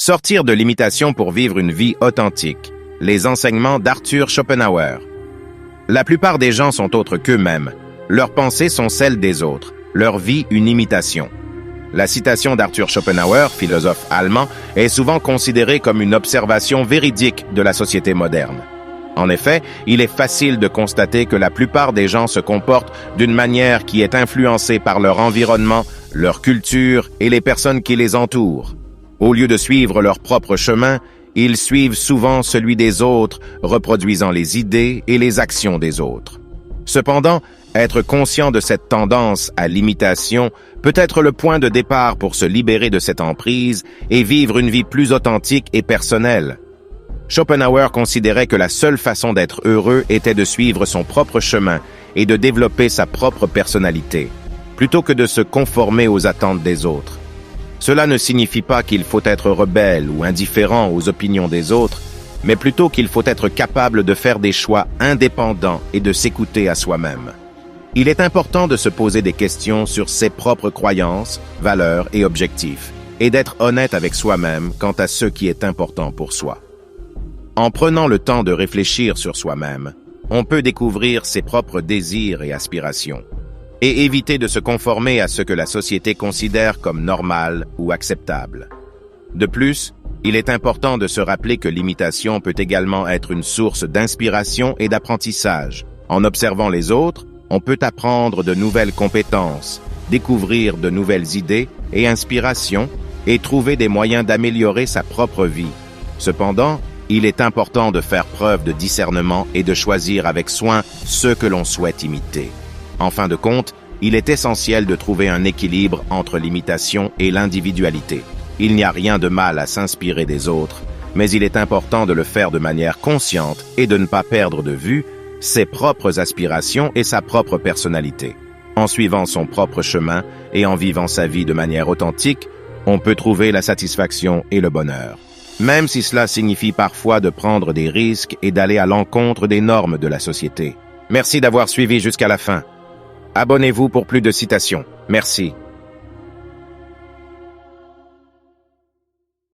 Sortir de l'imitation pour vivre une vie authentique. Les enseignements d'Arthur Schopenhauer. La plupart des gens sont autres qu'eux-mêmes. Leurs pensées sont celles des autres. Leur vie, une imitation. La citation d'Arthur Schopenhauer, philosophe allemand, est souvent considérée comme une observation véridique de la société moderne. En effet, il est facile de constater que la plupart des gens se comportent d'une manière qui est influencée par leur environnement, leur culture et les personnes qui les entourent. Au lieu de suivre leur propre chemin, ils suivent souvent celui des autres, reproduisant les idées et les actions des autres. Cependant, être conscient de cette tendance à l'imitation peut être le point de départ pour se libérer de cette emprise et vivre une vie plus authentique et personnelle. Schopenhauer considérait que la seule façon d'être heureux était de suivre son propre chemin et de développer sa propre personnalité, plutôt que de se conformer aux attentes des autres. Cela ne signifie pas qu'il faut être rebelle ou indifférent aux opinions des autres, mais plutôt qu'il faut être capable de faire des choix indépendants et de s'écouter à soi-même. Il est important de se poser des questions sur ses propres croyances, valeurs et objectifs, et d'être honnête avec soi-même quant à ce qui est important pour soi. En prenant le temps de réfléchir sur soi-même, on peut découvrir ses propres désirs et aspirations, et éviter de se conformer à ce que la société considère comme normal ou acceptable. De plus, il est important de se rappeler que l'imitation peut également être une source d'inspiration et d'apprentissage. En observant les autres, on peut apprendre de nouvelles compétences, découvrir de nouvelles idées et inspirations, et trouver des moyens d'améliorer sa propre vie. Cependant, il est important de faire preuve de discernement et de choisir avec soin ceux que l'on souhaite imiter. En fin de compte, il est essentiel de trouver un équilibre entre l'imitation et l'individualité. Il n'y a rien de mal à s'inspirer des autres, mais il est important de le faire de manière consciente et de ne pas perdre de vue ses propres aspirations et sa propre personnalité. En suivant son propre chemin et en vivant sa vie de manière authentique, on peut trouver la satisfaction et le bonheur. Même si cela signifie parfois de prendre des risques et d'aller à l'encontre des normes de la société. Merci d'avoir suivi jusqu'à la fin. Abonnez-vous pour plus de citations. Merci.